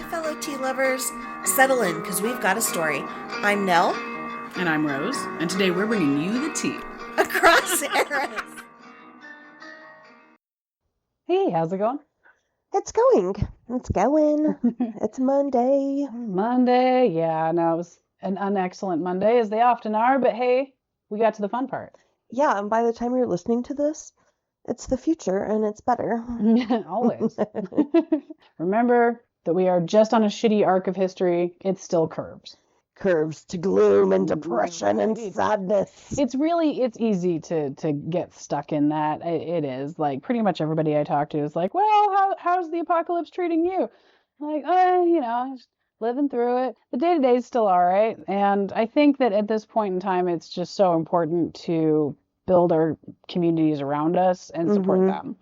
fellow tea lovers. Settle in, because we've got a story. I'm Nell. And I'm Rose, and today we're bringing you the tea. Across eras. Hey, how's it going? It's going. It's Monday. Monday. Yeah, no, it was an unexcellent Monday, as they often are, but hey, we got to the fun part. Yeah, and by the time you're listening to this, it's the future and it's better. Always. Remember that we are just on a shitty arc of history. It still curves. Curves to gloom and depression and sadness. It's easy to get stuck in that. It is. Like, pretty much everybody I talk to is like, well, how's the apocalypse treating you? I'm like, just living through it. The day-to-day is still all right. And I think that at this point in time, it's just so important to build our communities around us and support them.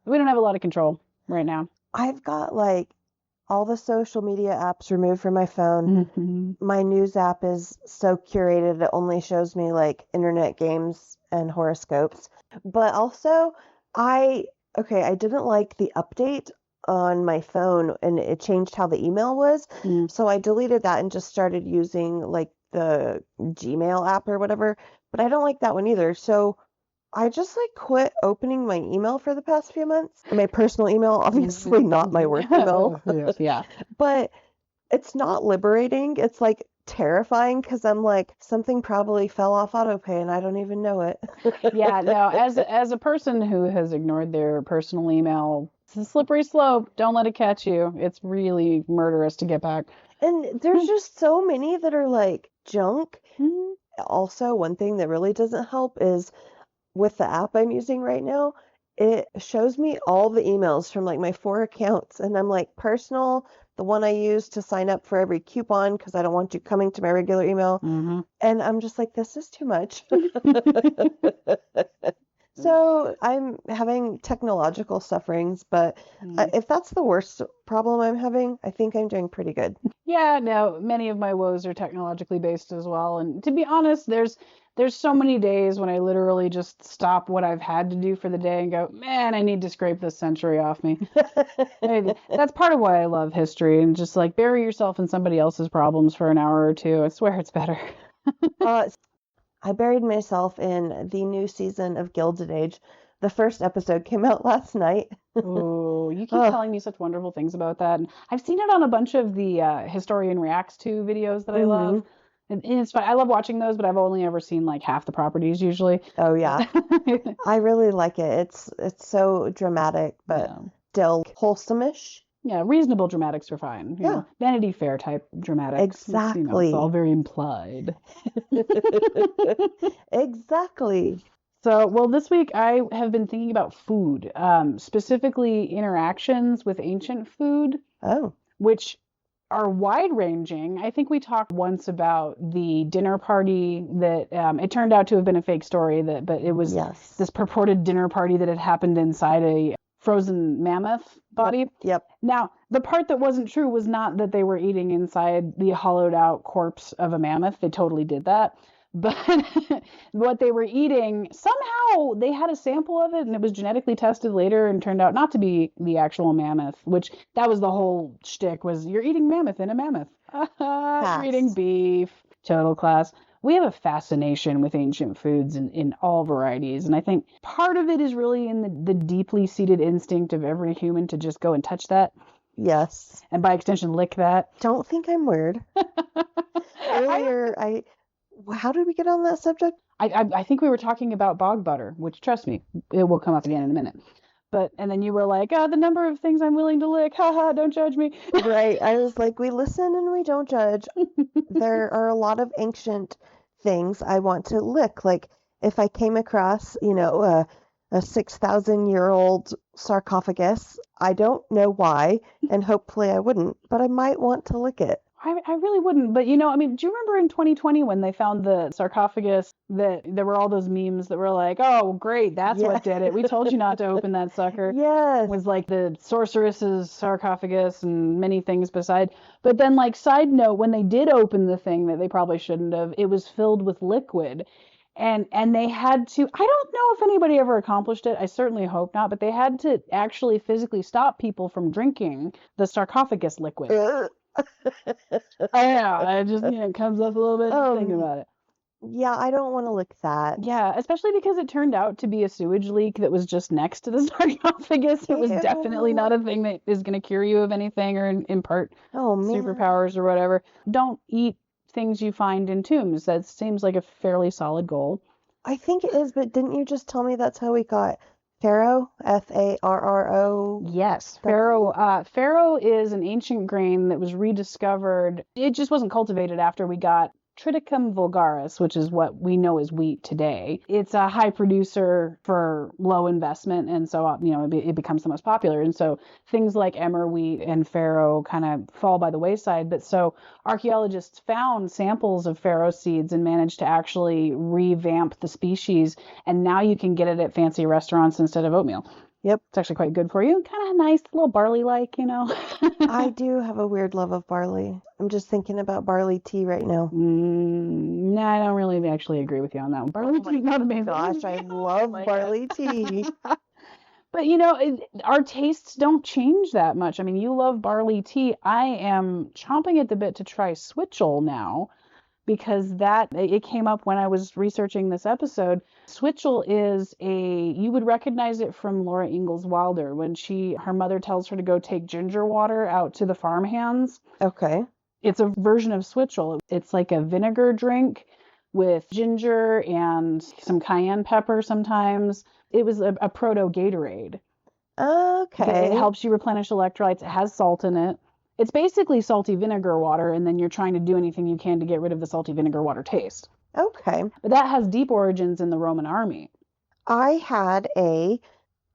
We don't have a lot of control right now. I've got like all the social media apps removed from my phone. My news app is so curated, it only shows me like internet games and horoscopes. But also, I didn't like the update on my phone and it changed how the email was. So I deleted that and just started using like the Gmail app or whatever. But I don't like that one either. So I just like quit opening my email for the past few months. My personal email, obviously not my work email. Yeah. But it's not liberating. It's like terrifying because I'm like, something probably fell off autopay and I don't even know it. Yeah, no, as a person who has ignored their personal email, it's a slippery slope. Don't let it catch you. It's really murderous to get back. And there's just so many that are like junk. Also, one thing that really doesn't help is with the app I'm using right now, it shows me all the emails from like my 4 accounts. And I'm like, personal, the one I use to sign up for every coupon because I don't want you coming to my regular email. And I'm just like, this is too much. So I'm having technological sufferings, but if that's the worst problem I'm having, I think I'm doing pretty good. Yeah, no, many of my woes are technologically based as well. And to be honest, there's so many days when I literally just stop what I've had to do for the day and go, man, I need to scrape this century off me. That's part of why I love history, and just like bury yourself in somebody else's problems for an hour or two. I swear it's better. I buried myself in the new season of Gilded Age. The first episode came out last night. Oh, you keep telling me such wonderful things about that. And I've seen it on a bunch of the Historian Reacts to videos that I love. And it's fun. I love watching those, but I've only ever seen like half the properties usually. Oh, yeah. I really like it. It's so dramatic, but still wholesome-ish. Yeah, reasonable dramatics are fine. You know, Vanity Fair type dramatics. Exactly. It's all very implied. Exactly. So, well, this week I have been thinking about food, specifically interactions with ancient food, which are wide-ranging. I think we talked once about the dinner party that it turned out to have been a fake story, but it was this purported dinner party that had happened inside a frozen mammoth body. Yep. Now, the part that wasn't true was not that they were eating inside the hollowed out corpse of a mammoth. They totally did that. But what they were eating, somehow they had a sample of it and it was genetically tested later and turned out not to be the actual mammoth, which that was the whole shtick, was you're eating mammoth in a mammoth. You're eating beef. Total class. We have a fascination with ancient foods in all varieties. And I think part of it is really in the deeply seated instinct of every human to just go and touch that. Yes. And by extension, lick that. Don't think I'm weird. Earlier, how did we get on that subject? I think we were talking about bog butter, which, trust me, it will come up again in a minute. And then you were like, the number of things I'm willing to lick. Haha, don't judge me. Right. I was like, we listen and we don't judge. There are a lot of ancient things I want to lick. Like if I came across, a 6,000-year-old sarcophagus, I don't know why, and hopefully I wouldn't, but I might want to lick it. I really wouldn't. But, do you remember in 2020 when they found the sarcophagus, that there were all those memes that were like, oh, great, that's what did it. We told you not to open that sucker. Yes. It was like the sorceress's sarcophagus and many things beside. But then, like, side note, when they did open the thing that they probably shouldn't have, it was filled with liquid. And they had to, I don't know if anybody ever accomplished it. I certainly hope not, but they had to actually physically stop people from drinking the sarcophagus liquid. I know, it just, it comes up a little bit just thinking about it. Yeah, I don't want to lick that. Yeah, especially because it turned out to be a sewage leak that was just next to the sarcophagus. It was definitely not a thing that is going to cure you of anything or impart superpowers or whatever. Don't eat things you find in tombs. That seems like a fairly solid goal. I think it is, but didn't you just tell me that's how we got farro? Farro? Yes, farro is an ancient grain that was rediscovered. It just wasn't cultivated after we got Triticum vulgaris, which is what we know as wheat today. It's a high producer for low investment, and so it becomes the most popular. And so things like emmer wheat and farro kind of fall by the wayside. But so archaeologists found samples of farro seeds and managed to actually revamp the species, and now you can get it at fancy restaurants instead of oatmeal. Yep. It's actually quite good for you. Kind of nice, a little barley-like, I do have a weird love of barley. I'm just thinking about barley tea right now. No, I don't really actually agree with you on that one. Barley tea is not amazing. Gosh, I love barley tea. But, our tastes don't change that much. I mean, you love barley tea. I am chomping at the bit to try switchel now, because it came up when I was researching this episode. Switchel is you would recognize it from Laura Ingalls Wilder when her mother tells her to go take ginger water out to the farmhands. Okay. It's a version of switchel. It's like a vinegar drink with ginger and some cayenne pepper sometimes. It was a proto Gatorade. Okay. It helps you replenish electrolytes. It has salt in it. It's basically salty vinegar water, and then you're trying to do anything you can to get rid of the salty vinegar water taste. Okay. But that has deep origins in the Roman army. I had a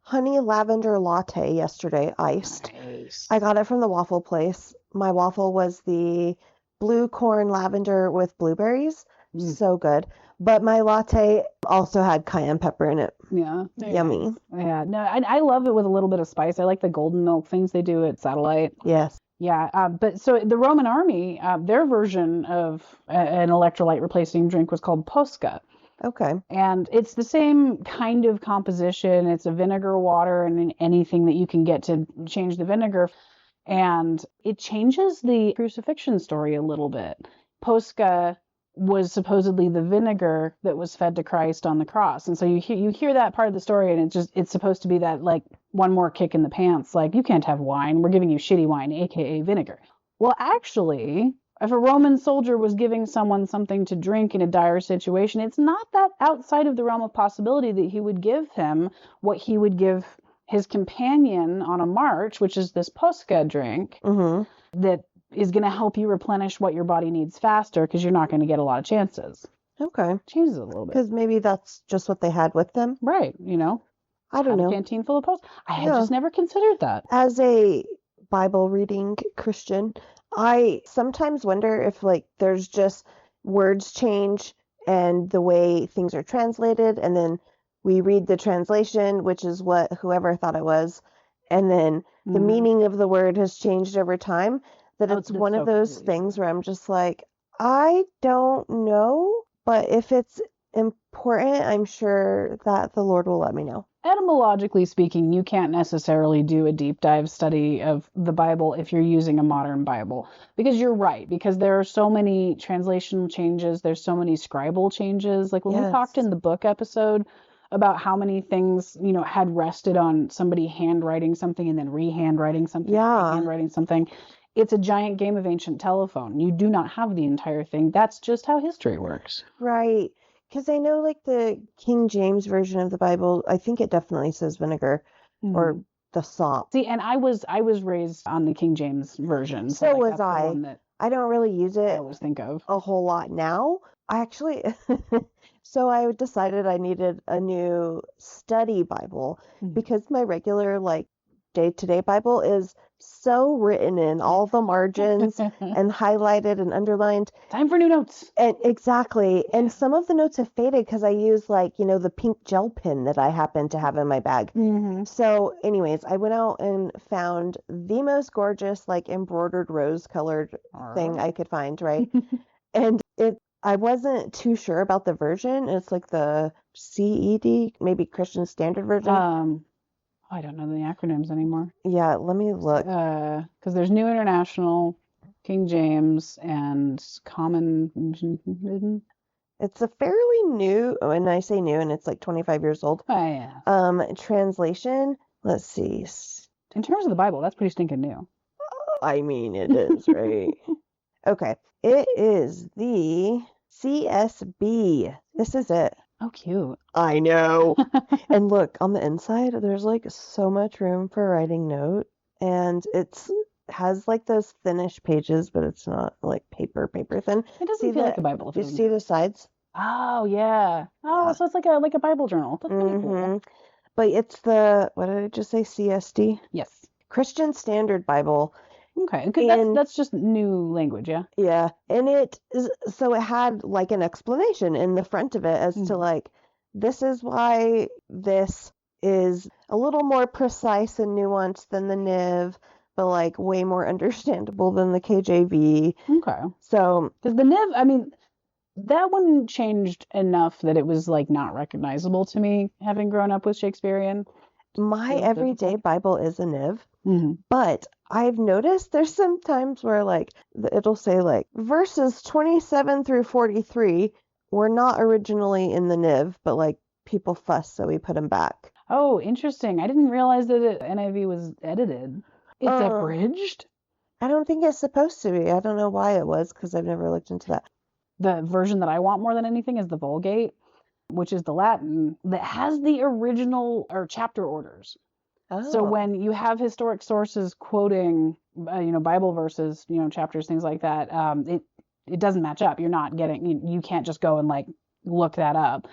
honey lavender latte yesterday, iced. Nice. I got it from the waffle place. My waffle was the blue corn lavender with blueberries. So good. But my latte also had cayenne pepper in it. Yeah. Yummy. Yeah. No, I love it with a little bit of spice. I like the golden milk things they do at Satellite. Yes. Yeah, but so the Roman army, their version of an electrolyte replacing drink was called posca. Okay. And it's the same kind of composition. It's a vinegar water and anything that you can get to change the vinegar. And it changes the crucifixion story a little bit. Posca was supposedly the vinegar that was fed to Christ on the cross. And so you hear that part of the story, and it's supposed to be that, like, one more kick in the pants, like, you can't have wine, we're giving you shitty wine, aka vinegar. Well, actually, if a Roman soldier was giving someone something to drink in a dire situation, it's not that outside of the realm of possibility that he would give him what he would give his companion on a march, which is this posca drink that is going to help you replenish what your body needs faster, because you're not going to get a lot of chances. Okay. Changes it a little bit. Because maybe that's just what they had with them. Right. I don't know. A canteen full of posca. I had just never considered that. As a Bible reading Christian, I sometimes wonder if, like, there's just words change and the way things are translated, and then we read the translation, which is what whoever thought it was, and then the meaning of the word has changed over time. That it's one of those things where I'm just like, I don't know, but if it's important, I'm sure that the Lord will let me know. Etymologically speaking, you can't necessarily do a deep dive study of the Bible if you're using a modern Bible, because you're right, because there are so many translational changes, there's so many scribal changes. Like when we talked in the book episode about how many things, had rested on somebody handwriting something and then re-handwriting something, handwriting something. It's a giant game of ancient telephone. You do not have the entire thing. That's just how history works. Right. Because I know, like, the King James version of the Bible, I think it definitely says vinegar or the salt. See, and I was raised on the King James version. So was I. I don't really use it I always think of a whole lot now. I actually, so I decided I needed a new study Bible because my regular, like, day-to-day Bible is so written in all the margins and highlighted and underlined. Time for new notes. And exactly. And some of the notes have faded because I use, like, the pink gel pen that I happen to have in my bag. So anyways, I went out and found the most gorgeous, like, embroidered rose colored thing I could find, right? And I wasn't too sure about the version. It's like the CED, maybe Christian Standard Version. I don't know the acronyms anymore. Yeah, let me look. Because there's New International, King James, and Common. It's a fairly new, and I say new, and it's like 25 years old. Oh, yeah. Translation. Let's see. In terms of the Bible, that's pretty stinking new. I mean, it is, right? Okay. It is the CSB. This is it. Oh, cute. I know. And look, on the inside, there's like so much room for writing note, and it's has like those thinnish pages, but it's not like paper thin. It doesn't feel like a Bible. You see the sides? Oh, yeah. Oh, Yeah. So it's like a Bible journal. That's really cool. But it's the, what did I just say? CSD? Yes. Christian Standard Bible. Okay. That's just new language, yeah? Yeah. And it is, so it had like an explanation in the front of it as to like, this is why this is a little more precise and nuanced than the NIV, but like way more understandable than the KJV. Okay. So, because the NIV, I mean, that one changed enough that it was like not recognizable to me, having grown up with Shakespearean. my everyday Bible is a NIV, Mm-hmm. but I've noticed there's some times where like it'll say like verses 27 through 43 were not originally in the NIV, but like people fuss, so we put them back. Oh, interesting. I didn't realize that NIV was edited. It's abridged? I don't think it's supposed to be. I don't know why it was, because I've never looked into that. The version that I want more than anything is the Vulgate, which is the Latin that has the original or chapter orders. So when you have historic sources quoting, Bible verses, chapters, things like that, it doesn't match up. You're not getting, you can't just go and like look that up,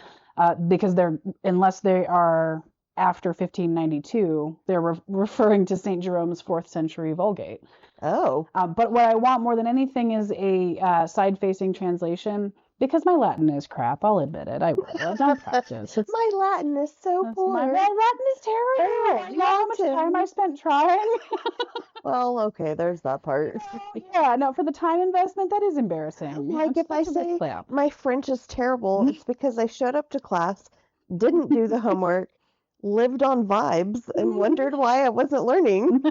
because unless they are after 1592, they're referring to St. Jerome's 4th century Vulgate. Oh. But what I want more than anything is a side-facing translation. Because my Latin is crap, I'll admit it. I don't practice. My Latin is so poor. My Latin is terrible. You know how much time I spent trying? Well, okay, there's that part. Yeah, no, for the time investment, that is embarrassing. Like if I say my French is terrible, it's because I showed up to class, didn't do the homework, lived on vibes, and wondered why I wasn't learning.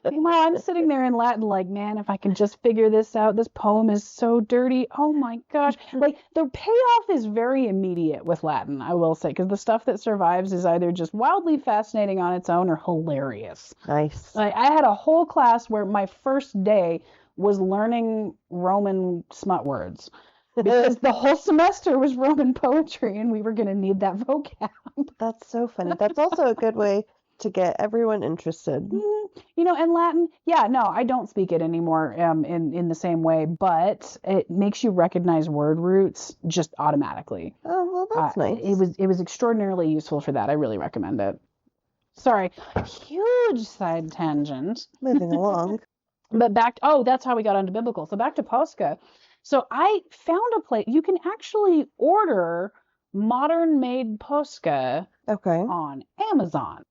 Meanwhile, I'm sitting there in Latin like, man, if I can just figure this out, this poem is so dirty. Oh my gosh. Like, the payoff is very immediate with Latin, I will say, because the stuff that survives is either just wildly fascinating on its own or hilarious. Nice. Like, I had a whole class where my first day was learning Roman smut words. Because the whole semester was Roman poetry and we were going to need that vocab. That's so funny. That's also a good way to get everyone interested. And Latin, yeah, no, I don't speak it anymore in the same way, but it makes you recognize word roots just automatically. Oh, well, that's nice. It was extraordinarily useful for that. I really recommend it. Sorry, huge side tangent. Moving along. But that's how we got onto biblical. So back to Posca. So I found a place, you can actually order modern made Posca on Amazon.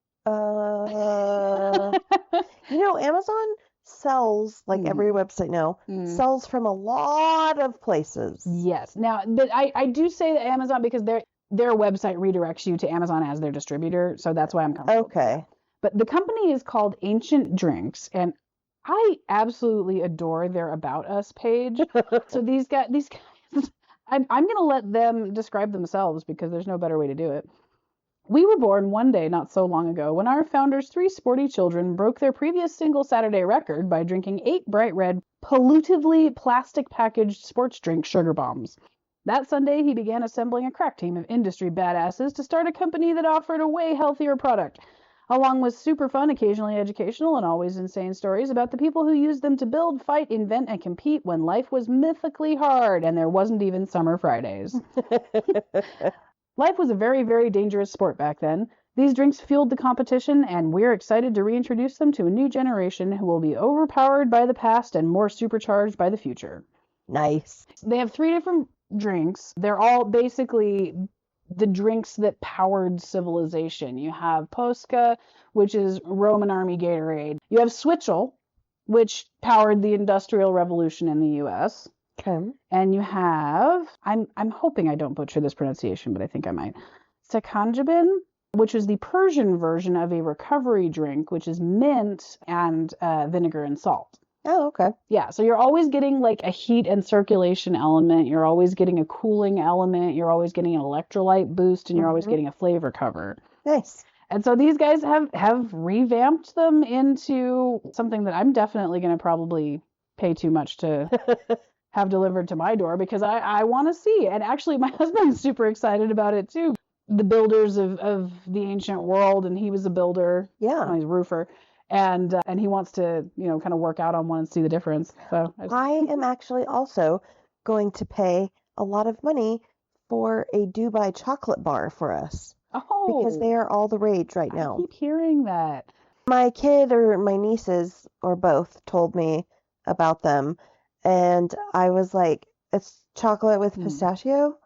Amazon sells, like every website now, sells from a lot of places. Yes. Now, but I do say that Amazon, because their website redirects you to Amazon as their distributor, so that's why I'm comfortable. Okay. But the company is called Ancient Drinks, and I absolutely adore their About Us page. So these guys, I'm going to let them describe themselves because there's no better way to do it. We were born one day not so long ago when our founders' 3 sporty children broke their previous single Saturday record by drinking 8 bright red, pollutively plastic-packaged sports drink sugar bombs. That Sunday, he began assembling a crack team of industry badasses to start a company that offered a way healthier product, along with super fun, occasionally educational, and always insane stories about the people who used them to build, fight, invent, and compete when life was mythically hard and there wasn't even summer Fridays. Life was a very, very dangerous sport back then. These drinks fueled the competition, and we're excited to reintroduce them to a new generation who will be overpowered by the past and more supercharged by the future. Nice. They have 3 different drinks. They're all basically the drinks that powered civilization. You have Posca, which is Roman Army Gatorade. You have Switchel, which powered the Industrial Revolution in the U.S. Okay. And you have, I'm hoping I don't butcher this pronunciation, but I think I might. Sakanjabin, which is the Persian version of a recovery drink, which is mint and vinegar and salt. Oh, okay. Yeah, so you're always getting like a heat and circulation element. You're always getting a cooling element. You're always getting an electrolyte boost, and you're always getting a flavor cover. Nice. And so these guys have revamped them into something that I'm definitely going to probably pay too much to have delivered to my door because I want to see. And actually, my husband's super excited about it too. The builders of the ancient world, and he was a builder. Yeah. He's a roofer. And he wants to, kind of work out on one and see the difference. So I am actually also going to pay a lot of money for a Dubai chocolate bar for us. Oh, Because they are all the rage right now. I keep hearing that. My kid or my nieces or both told me about them, and I was like, it's chocolate with pistachio?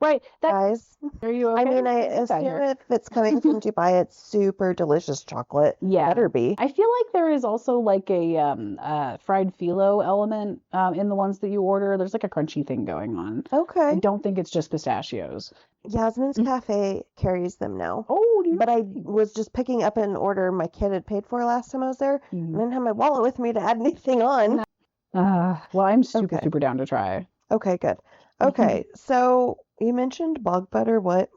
Right. Guys, Are you okay? I mean, I assume if it's coming from Dubai, it's super delicious chocolate. Yeah. Better be. I feel like there is also like a fried phyllo element in the ones that you order. There's like a crunchy thing going on. I Okay. don't think it's just pistachios. Yasmin's Cafe carries them now. Oh, But I was just picking up an order my kid had paid for last time I was there. I didn't have my wallet with me to add anything on. Well, I'm super, Okay. super down to try. Okay, good. Okay, so you mentioned bog butter. What?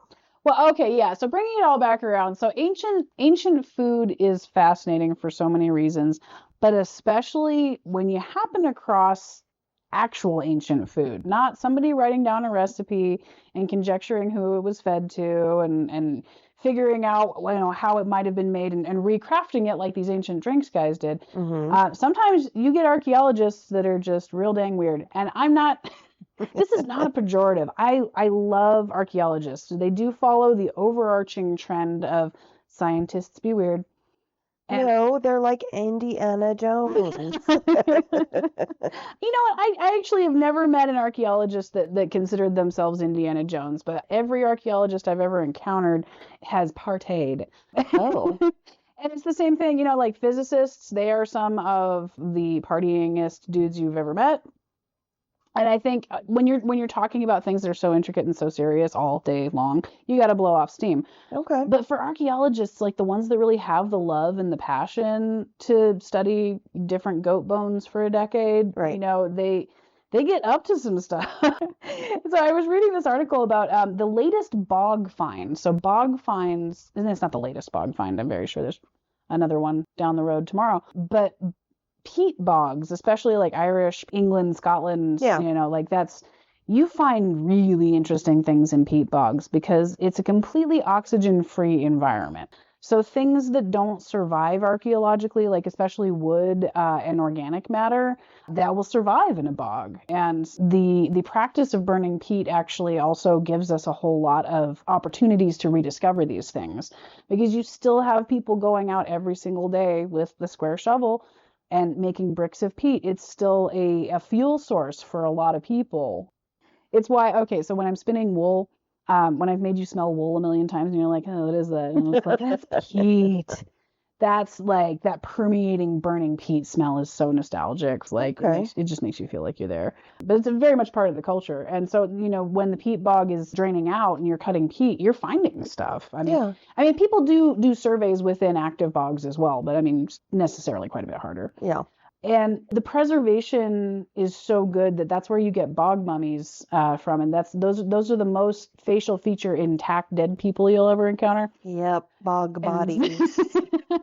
Well, okay, yeah. So bringing it all back around. So ancient food is fascinating for so many reasons, but especially when you happen across actual ancient food, not somebody writing down a recipe and conjecturing who it was fed to and figuring out how it might have been made and recrafting it like these ancient drinks guys did. Sometimes you get archaeologists that are just real dang weird, and I'm not. This is not a pejorative. I love archaeologists. They do follow the overarching trend of scientists be weird. And No, they're like Indiana Jones. you know what? I actually have never met an archaeologist that considered themselves Indiana Jones, but every archaeologist I've ever encountered has parlayed. Oh. And it's the same thing, like physicists, they are some of the partyingest dudes you've ever met. And I think when you're talking about things that are so intricate and so serious all day long, you got to blow off steam. Okay. But for archaeologists, like the ones that really have the love and the passion to study different goat bones for a decade, Right. they get up to some stuff. So I was reading this article about the latest bog find. So bog finds, and it's not the latest bog find. I'm very sure there's another one down the road tomorrow. But peat bogs, especially like Irish, England, Scotland, you find really interesting things in peat bogs because it's a completely oxygen-free environment. So things that don't survive archaeologically, like especially wood and organic matter, that will survive in a bog. And the practice of burning peat actually also gives us a whole lot of opportunities to rediscover these things because you still have people going out every single day with the square shovel and making bricks of peat. It's still a fuel source for a lot of people. It's why, okay, so when I'm spinning wool, when I've made you smell wool a million times and you're like, oh, what is that? And it's like, that's peat. That's like that permeating, burning peat smell is so nostalgic. Like it just makes you feel like you're there. But it's very much part of the culture. And so, when the peat bog is draining out and you're cutting peat, you're finding stuff. I mean, people do surveys within active bogs as well, but I mean, necessarily quite a bit harder. Yeah. And the preservation is so good that's where you get bog mummies from, and those are the most facial feature intact dead people you'll ever encounter. Yep, bog bodies.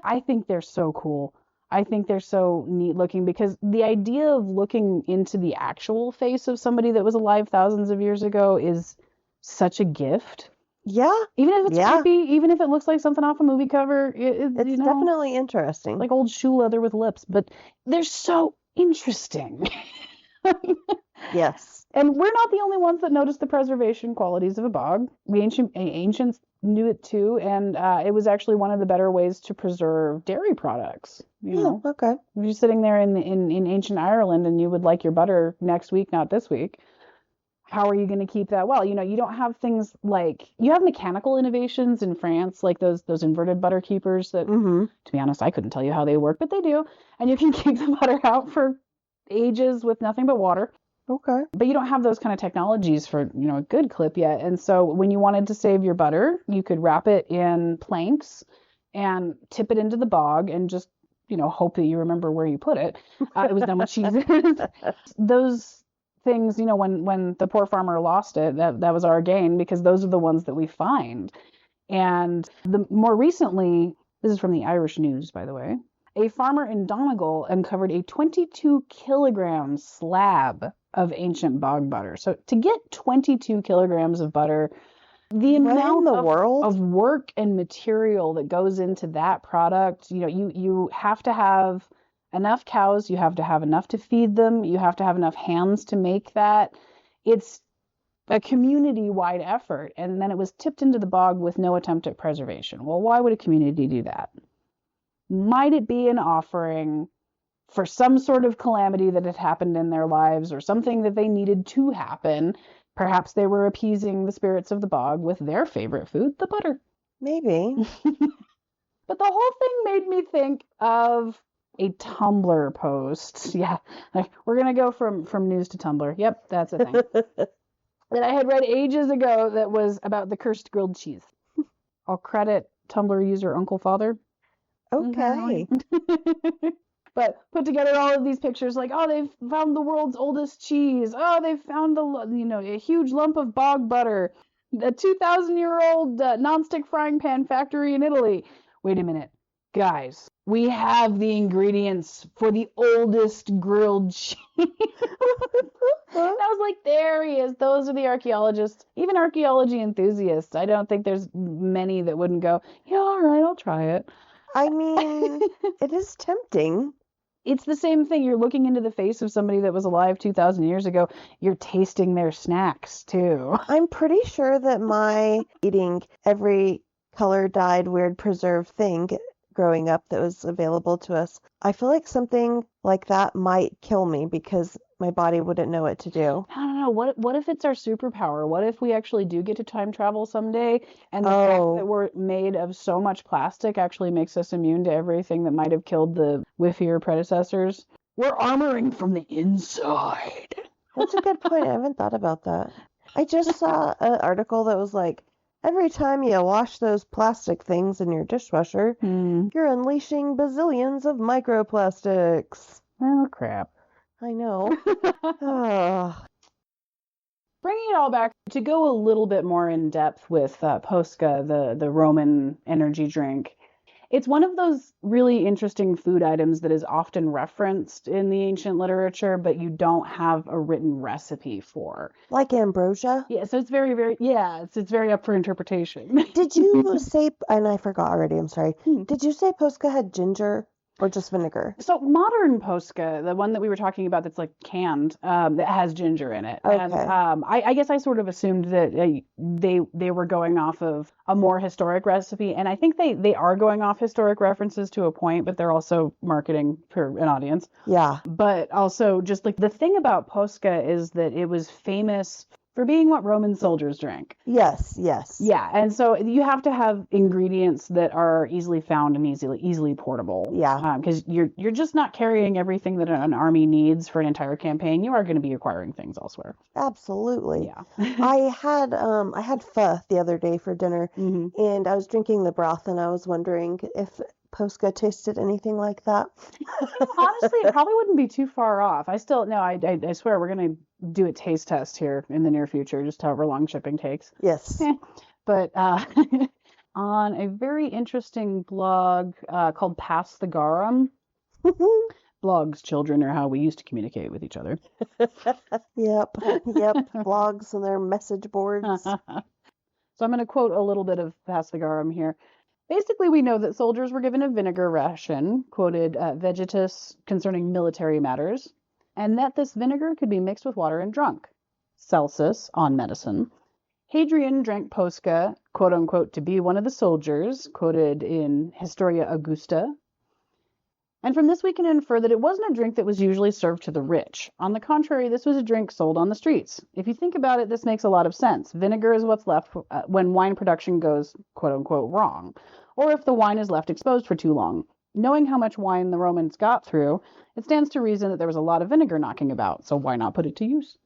I think they're so cool. I think they're so neat looking because the idea of looking into the actual face of somebody that was alive thousands of years ago is such a gift. Yeah. Even if it's creepy, even if it looks like something off a movie cover, it's definitely interesting. Like old shoe leather with lips, but they're so interesting. Yes. And we're not the only ones that notice the preservation qualities of a bog. The ancients knew it too, and it was actually one of the better ways to preserve dairy products. Okay. If you're sitting there in ancient Ireland and you would like your butter next week, not this week, how are you going to keep that well? You don't have things like, you have mechanical innovations in France, like those inverted butter keepers that, to be honest, I couldn't tell you how they work, but they do. And you can keep the butter out for ages with nothing but water. Okay. But you don't have those kind of technologies for, a good clip yet. And so when you wanted to save your butter, you could wrap it in planks and tip it into the bog and just, hope that you remember where you put it. It was done with cheeses. Those things, when the poor farmer lost it, that was our gain, because those are the ones that we find. And more recently, this is from the Irish News, by the way, a farmer in Donegal uncovered a 22-kilogram slab of ancient bog butter. So to get 22 kilograms of butter, the amount of work and material that goes into that product, you have to have enough cows, you have to have enough to feed them, you have to have enough hands to make that. It's a community-wide effort, and then it was tipped into the bog with no attempt at preservation. Well, why would a community do that? Might it be an offering for some sort of calamity that had happened in their lives, or something that they needed to happen? Perhaps they were appeasing the spirits of the bog with their favorite food, the butter. Maybe. But the whole thing made me think of a Tumblr post. Yeah, we're going to go from news to Tumblr. Yep, that's a thing. That I had read ages ago that was about the cursed grilled cheese. I'll credit Tumblr user Uncle Father. Okay. But put together all of these pictures like, oh, they've found the world's oldest cheese. Oh, they've found a huge lump of bog butter. A 2,000-year-old nonstick frying pan factory in Italy. Wait a minute. Guys, we have the ingredients for the oldest grilled cheese. I was like, there he is. Those are the archaeologists. Even archaeology enthusiasts. I don't think there's many that wouldn't go, yeah, all right, I'll try it. I mean, it is tempting. It's the same thing. You're looking into the face of somebody that was alive 2,000 years ago. You're tasting their snacks, too. I'm pretty sure that my eating every color-dyed, weird preserved thing growing up that was available to us, I feel like something like that might kill me because my body wouldn't know what to do. I don't know. What if it's our superpower? What if we actually do get to time travel someday, and the fact that we're made of so much plastic actually makes us immune to everything that might have killed the whiffier predecessors? We're armoring from the inside. That's a good point. I haven't thought about that. I just saw an article that was like, every time you wash those plastic things in your dishwasher, you're unleashing bazillions of microplastics. Oh, crap. I know. Bringing it all back to go a little bit more in depth with Posca, the Roman energy drink. It's one of those really interesting food items that is often referenced in the ancient literature, but you don't have a written recipe for. Like ambrosia? Yeah, so it's very, very, it's very up for interpretation. Did you say, and I forgot already, I'm sorry. Did you say Posca had ginger or just vinegar? So modern Posca, the one that we were talking about that's like canned, that has ginger in it. Okay. And I guess I sort of assumed that they were going off of a more historic recipe, and I think they are going off historic references to a point, but they're also marketing for an audience. Yeah. But also just like the thing about Posca is that it was famous for being what Roman soldiers drank. Yes. Yeah, and so you have to have ingredients that are easily found and easily portable. Yeah. Because you're just not carrying everything that an army needs for an entire campaign. You are going to be acquiring things elsewhere. Absolutely. Yeah. I had pho the other day for dinner, and I was drinking the broth, and I was wondering if Posca tasted anything like that. Honestly, it probably wouldn't be too far off. I swear we're going to do a taste test here in the near future, just however long shipping takes. Yes. But on a very interesting blog called Pass the Garum, blogs, children, are how we used to communicate with each other. Yep. Blogs and their message boards. So I'm going to quote a little bit of Pass the Garum here. Basically, we know that soldiers were given a vinegar ration, quoted Vegetus concerning military matters, and that this vinegar could be mixed with water and drunk. Celsus, on medicine. Hadrian drank Posca, quote-unquote, to be one of the soldiers, quoted in Historia Augusta. And from this we can infer that it wasn't a drink that was usually served to the rich. On the contrary, this was a drink sold on the streets. If you think about it, this makes a lot of sense. Vinegar is what's left when wine production goes, quote-unquote, wrong, or if the wine is left exposed for too long. Knowing how much wine the Romans got through, it stands to reason that there was a lot of vinegar knocking about, so why not put it to use?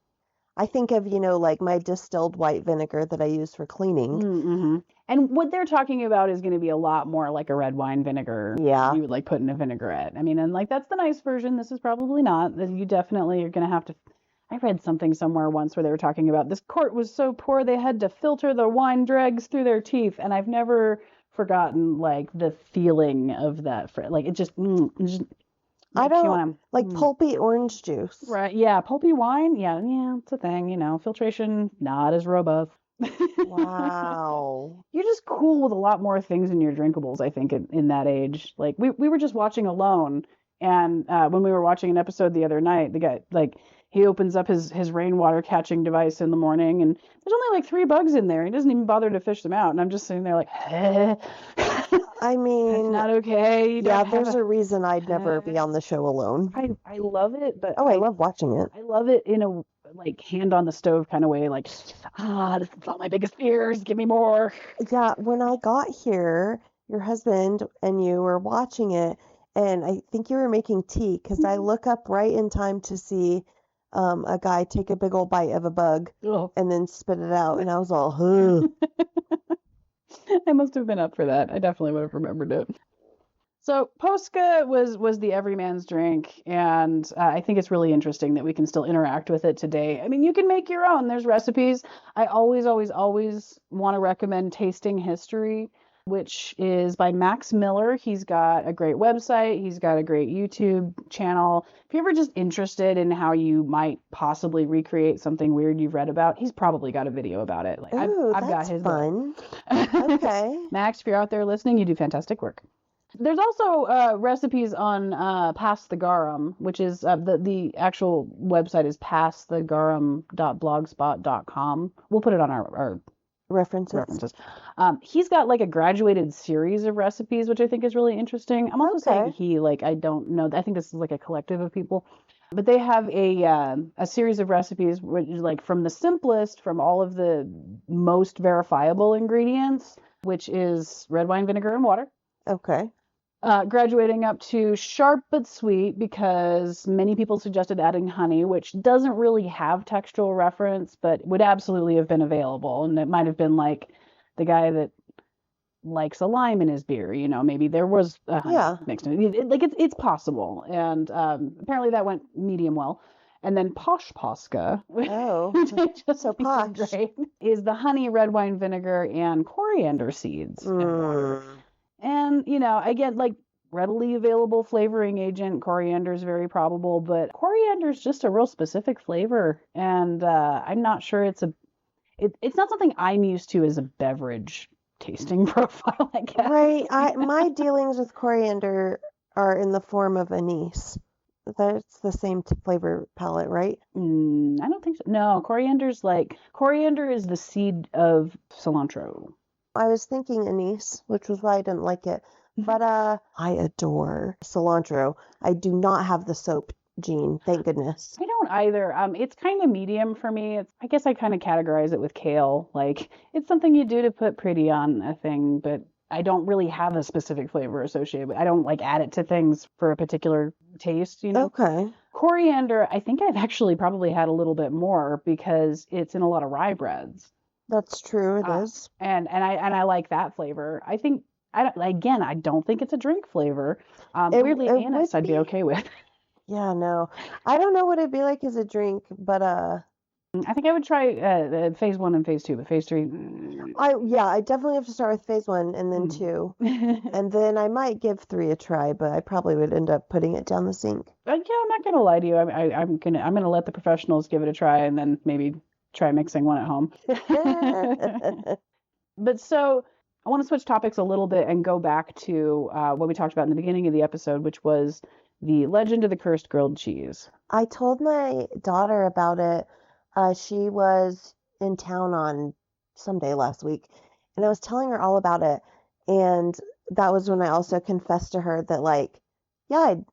I think of, like my distilled white vinegar that I use for cleaning. Mm-hmm. And what they're talking about is going to be a lot more like a red wine vinegar Yeah. you would like put in a vinaigrette. I mean, and like that's the nice version. This is probably not. You definitely are going to have to. I read something somewhere once where they were talking about this court was so poor they had to filter the wine dregs through their teeth, and I've never forgotten like the feeling of that. Like it just I makes you don't wanna, like pulpy orange juice. right? Yeah, pulpy wine. Yeah, it's a thing. Filtration not as robust. Wow. You're just cool with a lot more things in your drinkables, I think, in that age. Like we were just watching Alone, and when we were watching an episode the other night, the guy like he opens up his rainwater catching device in the morning, and there's only like 3 bugs in there. He doesn't even bother to fish them out, and I'm just sitting there like, I mean, not okay. Yeah, there's a reason I'd never be on the show alone. I love it, but I love watching it. I love it in a like hand on the stove kind of way, like this is all my biggest fears. Give me more. Yeah, when I got here, your husband and you were watching it, and I think you were making tea because I look up right in time to see a guy take a big old bite of a bug and then spit it out, and I was all, ugh. I must have been up for that. I definitely would have remembered it. So Posca was the everyman's drink, and I think it's really interesting that we can still interact with it today. I mean, you can make your own. There's recipes. I always want to recommend Tasting History, which is by Max Miller. He's got a great website. He's got a great YouTube channel. If you're ever just interested in how you might possibly recreate something weird you've read about, he's probably got a video about it. Like I've got his fun. Okay. Max, if you're out there listening, you do fantastic work. There's also recipes on Pass the Garum, which is the actual website is passthegarum.blogspot.com. We'll put it on our references. He's got like a graduated series of recipes, which I think is really interesting. I'm also saying he, like, I don't know. I think this is like a collective of people. But they have a series of recipes, which is like from the simplest, from all of the most verifiable ingredients, which is red wine vinegar and water. Okay. Graduating up to sharp but sweet, because many people suggested adding honey, which doesn't really have textual reference, but would absolutely have been available. And it might have been like the guy that likes a lime in his beer, maybe there was honey mixed in it. Like it's possible. And apparently that went medium well. And then Posh Posca, which I just so think is great, is the honey, red wine vinegar, and coriander seeds. And, again, like readily available flavoring agent, coriander is very probable, but coriander is just a real specific flavor. And I'm not sure it's not something I'm used to as a beverage tasting profile, I guess. Right. My dealings with coriander are in the form of anise. That's the same flavor palette, right? I don't think so. No, coriander is the seed of cilantro. I was thinking anise, which was why I didn't like it. But I adore cilantro. I do not have the soap gene, thank goodness. I don't either. It's kind of medium for me. I guess I kind of categorize it with kale. Like, it's something you do to put pretty on a thing, but I don't really have a specific flavor associated with it. I don't like add it to things for a particular taste, Okay. Coriander, I think I've actually probably had a little bit more because it's in a lot of rye breads. That's true. It is. And I like that flavor. I think I don't think it's a drink flavor. Weirdly, anise I'd be okay with. Yeah, no, I don't know what it'd be like as a drink, but I think I would try phase 1 and phase 2, but phase 3. I definitely have to start with phase 1 and then 2, and then I might give 3 a try, but I probably would end up putting it down the sink. I'm not gonna lie to you. I'm gonna let the professionals give it a try, and then maybe try mixing one at home. But so I want to switch topics a little bit and go back to what we talked about in the beginning of the episode, which was the legend of the cursed grilled cheese. I told my daughter about it. She was in town on some day last week, and I was telling her all about it. And that was when I also confessed to her that, like, I'd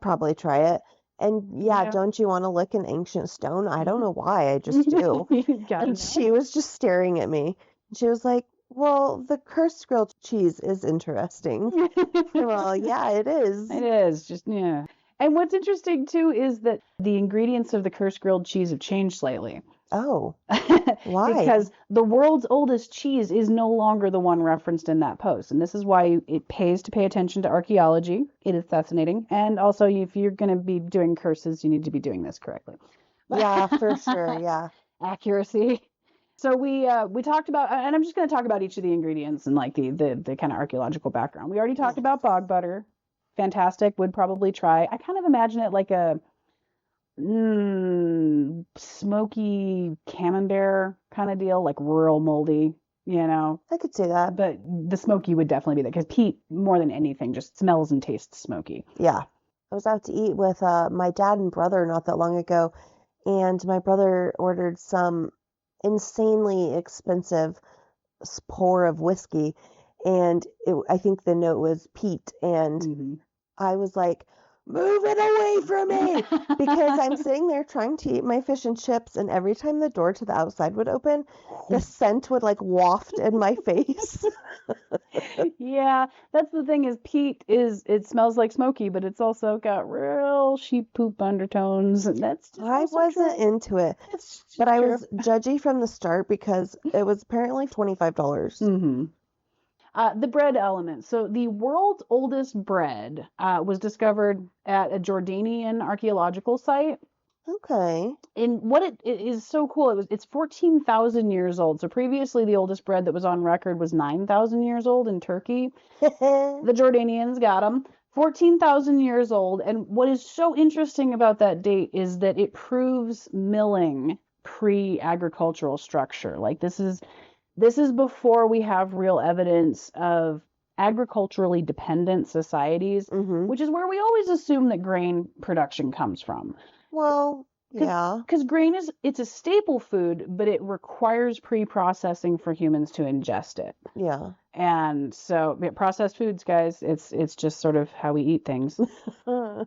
probably try it. And don't you want to lick an ancient stone? I don't know why, I just do. And she was just staring at me. She was like, Well, the cursed grilled cheese is interesting. Well, yeah, it is. It is just, yeah. And what's interesting too is that the ingredients of the cursed grilled cheese have changed slightly. Oh, why? Because the world's oldest cheese is no longer the one referenced in that post. And this is why it pays to pay attention to archaeology. It is fascinating. And also, if you're going to be doing curses, you need to be doing this correctly. Yeah, for sure. Yeah. Accuracy. So we talked about, and I'm just going to talk about each of the ingredients and like the kind of archaeological background. We already talked about bog butter. Fantastic. Would probably try. I kind of imagine it like a smoky camembert kind of deal, like rural moldy, I could see that. But the smoky would definitely be there because peat, more than anything, just smells and tastes smoky. Yeah. I was out to eat with my dad and brother not that long ago, and my brother ordered some insanely expensive pour of whiskey, and I think the note was peat, and I was like, move it away from me, because I'm sitting there trying to eat my fish and chips, and every time the door to the outside would open, the scent would like waft in my face. Yeah, that's the thing is peat it smells like smoky, but it's also got real sheep poop undertones. And that's just I wasn't into it, but I was judgy from the start because it was apparently $25. The bread element. So the world's oldest bread was discovered at a Jordanian archaeological site. Okay. And what it is so cool, it's 14,000 years old. So previously the oldest bread that was on record was 9,000 years old in Turkey. The Jordanians got them. 14,000 years old. And what is so interesting about that date is that it proves milling pre-agricultural structure. Like this is before we have real evidence of agriculturally dependent societies, which is where we always assume that grain production comes from. Well, yeah. Because grain it's a staple food, but it requires pre-processing for humans to ingest it. Yeah. And so processed foods, guys, it's just sort of how we eat things. Oh.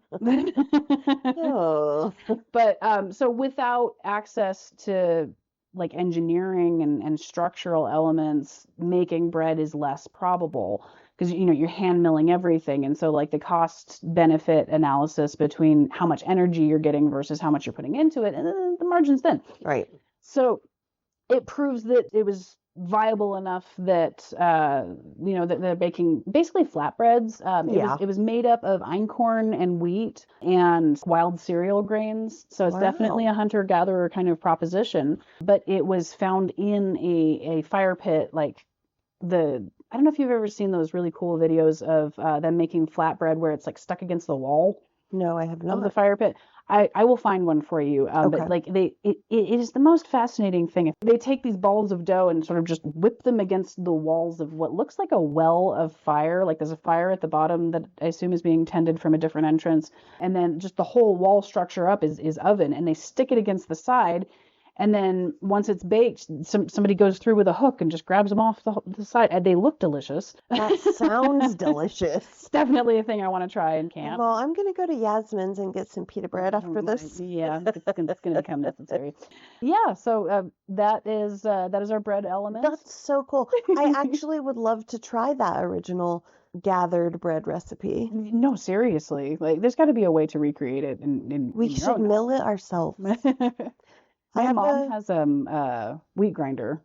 But so without access to like engineering and structural elements, making bread is less probable because you're hand milling everything, and so like the cost benefit analysis between how much energy you're getting versus how much you're putting into it, and then the margin's thin. Right. So it proves that it was viable enough that that they're baking basically flatbreads. It was made up of einkorn and wheat and wild cereal grains, so it's definitely a hunter-gatherer kind of proposition. But it was found in a fire pit, like I don't know if you've ever seen those really cool videos of them making flatbread where it's like stuck against the wall. No, I have not. Of the fire pit. I will find one for you. Okay. But like it is the most fascinating thing. They take these balls of dough and sort of just whip them against the walls of what looks like a well of fire. Like there's a fire at the bottom that I assume is being tended from a different entrance. And then just the whole wall structure up is oven, and they stick it against the side. And then once it's baked, somebody goes through with a hook and just grabs them off the side. And they look delicious. That sounds delicious. It's definitely a thing I want to try in camp. Well, I'm going to go to Yasmin's and get some pita bread after this. Yeah, it's going to become necessary. Yeah, so that is our bread element. That's so cool. I actually would love to try that original gathered bread recipe. No, seriously. Like, there's got to be a way to recreate it. We should mill it ourselves. My mom has a wheat grinder.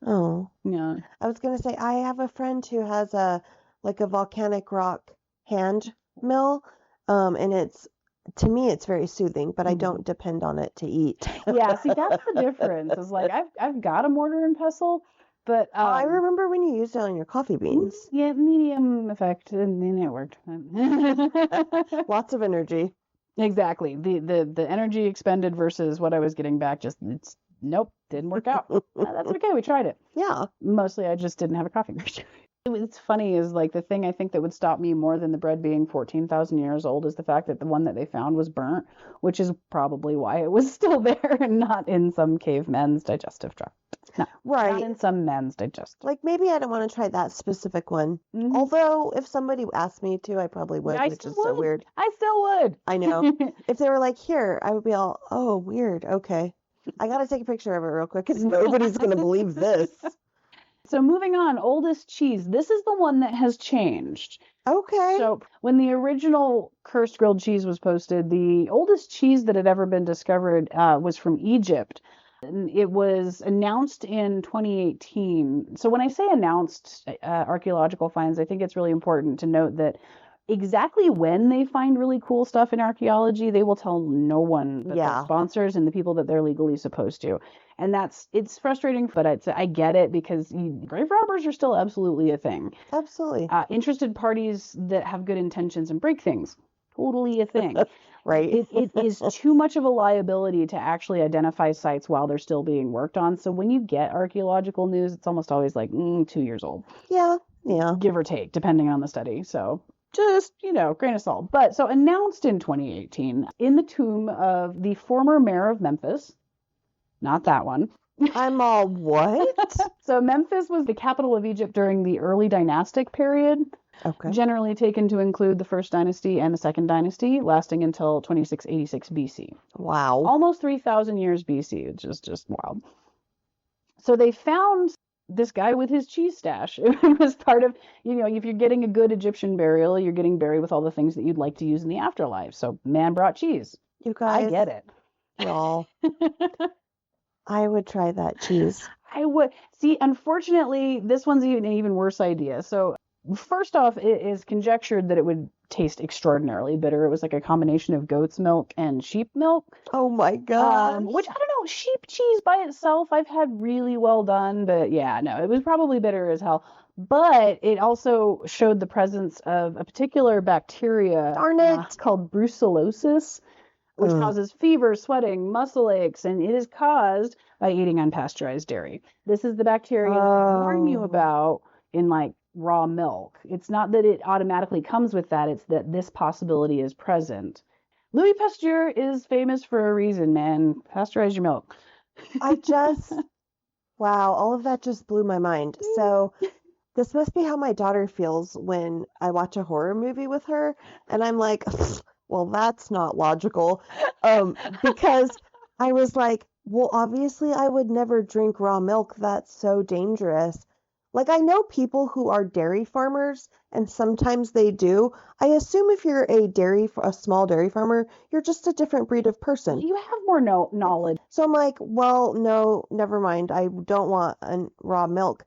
Oh. Yeah. I was going to say, I have a friend who has a volcanic rock hand mill. And to me, it's very soothing, but I don't depend on it to eat. Yeah. See, that's the difference. It's like, I've got a mortar and pestle, but I remember when you used it on your coffee beans. Yeah, medium effect, and it worked. Lots of energy. Exactly. The energy expended versus what I was getting back, nope, didn't work out. That's okay. We tried it. Yeah. Mostly I just didn't have a coffee maker. It's funny is like the thing I think that would stop me more than the bread being 14,000 years old is the fact that the one that they found was burnt, which is probably why it was still there and not in some caveman's digestive tract. No, right. Not in some man's digestive. Like maybe I don't want to try that specific one. Mm-hmm. Although if somebody asked me to, I probably would, which is so weird. I still would. I know. If they were like, here, I would be all, oh, weird. Okay. I got to take a picture of it real quick because nobody's going to believe this. So moving on, oldest cheese. This is the one that has changed. Okay. So when the original cursed grilled cheese was posted, the oldest cheese that had ever been discovered was from Egypt. And it was announced in 2018. So when I say announced archaeological finds, I think it's really important to note that exactly when they find really cool stuff in archaeology, they will tell no one but their sponsors and the people that they're legally supposed to. And it's frustrating, but I get it because grave robbers are still absolutely a thing. Absolutely. Interested parties that have good intentions and break things, totally a thing. Right. It is too much of a liability to actually identify sites while they're still being worked on. So when you get archaeological news, it's almost always like 2 years old. Yeah. Give or take, depending on the study. So just, grain of salt. But so announced in 2018 in the tomb of the former mayor of Memphis, not that one. I'm all, what? So Memphis was the capital of Egypt during the early dynastic period. Okay. Generally taken to include the first dynasty and the second dynasty, lasting until 2686 BC. Wow. Almost 3,000 years BC, which is just wild. So they found this guy with his cheese stash. It was part of, if you're getting a good Egyptian burial, you're getting buried with all the things that you'd like to use in the afterlife. So man brought cheese. You guys. I get it. Y'all. I would try that cheese. I would. See, unfortunately, this one's an even worse idea. So first off, it is conjectured that it would taste extraordinarily bitter. It was like a combination of goat's milk and sheep milk. Oh my god. Which, I don't know, sheep cheese by itself I've had really well done, but yeah, no, it was probably bitter as hell. But it also showed the presence of a particular bacteria. Darn it. It's called brucellosis, which causes fever, sweating, muscle aches, and it is caused by eating unpasteurized dairy. This is the bacteria that I warn you about in like raw milk. It's not that it automatically comes with that, it's that this possibility is present. Louis Pasteur is famous for a reason, man. Pasteurize your milk. Wow, all of that just blew my mind. So this must be how my daughter feels when I watch a horror movie with her, and I'm like, well, that's not logical, because I was like, well, obviously I would never drink raw milk. That's so dangerous. Like, I know people who are dairy farmers, and sometimes they do. I assume if you're a small dairy farmer, you're just a different breed of person. You have more knowledge. So I'm like, well, no, never mind. I don't want raw milk.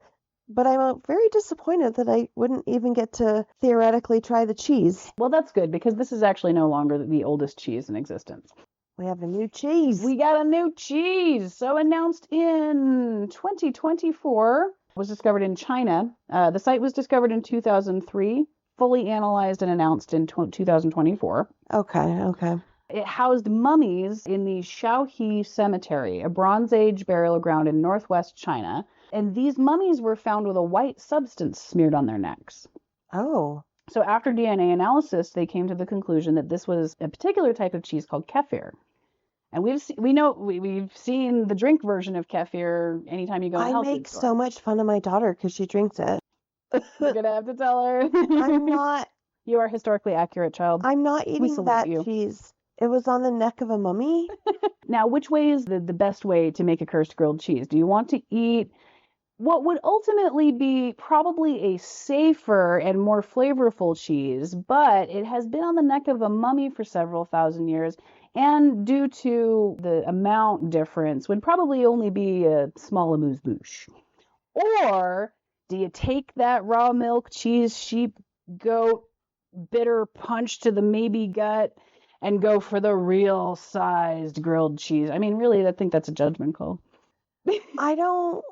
But I'm very disappointed that I wouldn't even get to theoretically try the cheese. Well, that's good, because this is actually no longer the oldest cheese in existence. We have a new cheese. We got a new cheese. So announced in 2024. Was discovered in China. The site was discovered in 2003, fully analyzed and announced in 2024. Okay. It housed mummies in the Shaohe Cemetery, a Bronze Age burial ground in northwest China. And these mummies were found with a white substance smeared on their necks. Oh. So after DNA analysis, they came to the conclusion that this was a particular type of cheese called kefir. And we've seen the drink version of kefir anytime you go to a health food store. I make so much fun of my daughter because she drinks it. You're going to have to tell her. I'm not. You are historically accurate, child. I'm not eating that cheese. It was on the neck of a mummy. Now, which way is the best way to make a cursed grilled cheese? Do you want to eat what would ultimately be probably a safer and more flavorful cheese, but it has been on the neck of a mummy for several thousand years, and due to the amount difference, would probably only be a small amuse-bouche? Or do you take that raw milk, cheese, sheep, goat, bitter punch to the maybe gut and go for the real sized grilled cheese? I mean, really, I think that's a judgment call. I don't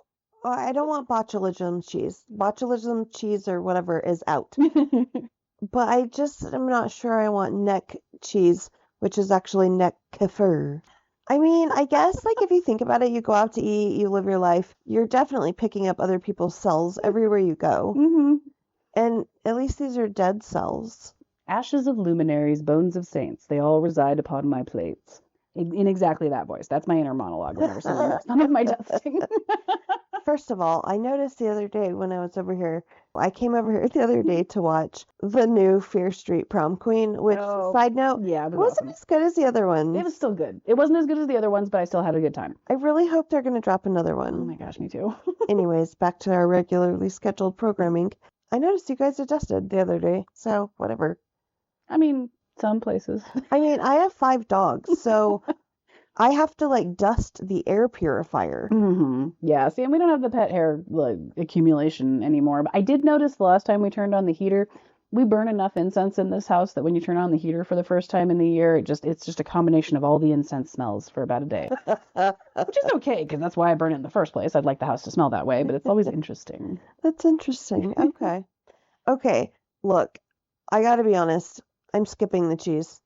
want botulism cheese. Botulism cheese or whatever is out. But I just am not sure I want neck cheese, which is actually neck kefir. I mean, I guess, like, if you think about it, you go out to eat, you live your life, you're definitely picking up other people's cells everywhere you go. Mm-hmm. And at least these are dead cells. Ashes of luminaries, bones of saints, they all reside upon my plates. in exactly that voice. That's my inner monologue whenever someone makes fun of my dusting. First of all, I noticed the other day when I was over here, I came over here the other day to watch the new Fear Street Prom Queen, which, side note, yeah, it was wasn't awesome. as good as the other ones. It was still good. It wasn't as good as the other ones, but I still had a good time. I really hope they're going to drop another one. Oh my gosh, me too. Anyways, back to our regularly scheduled programming. I noticed you guys adjusted the other day, so whatever. I mean, some places. I mean, I have 5 dogs, so I have to like dust the air purifier. Mm-hmm. Yeah, see, and we don't have the pet hair like accumulation anymore. But I did notice the last time we turned on the heater, we burn enough incense in this house that when you turn on the heater for the first time in the year, it's just a combination of all the incense smells for about a day. Which is okay, because that's why I burn it in the first place. I'd like the house to smell that way, but it's always interesting. That's interesting. Okay. Okay, look, I gotta be honest. I'm skipping the cheese.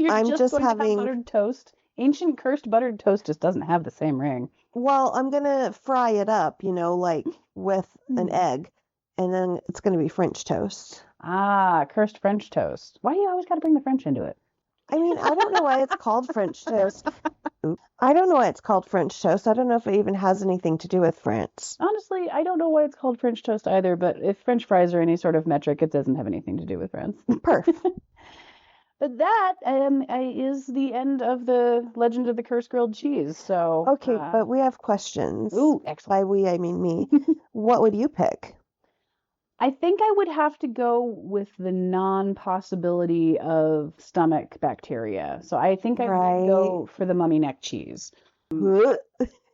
I'm just going having to have buttered toast. Ancient cursed buttered toast just doesn't have the same ring. Well, I'm gonna fry it up, like with an egg, and then it's gonna be French toast. Ah, cursed French toast. Why do you always got to bring the French into it? I mean, I don't know why it's called French toast. I don't know why it's called French toast. I don't know if it even has anything to do with France. Honestly, I don't know why it's called French toast either, but if French fries are any sort of metric, it doesn't have anything to do with France. Perf. But that is the end of the Legend of the Cursed Grilled Cheese. So Okay, but we have questions. Ooh, excellent. By we, I mean me. What would you pick? I think I would have to go with the non-possibility of stomach bacteria. So I think I would go for the mummy neck cheese.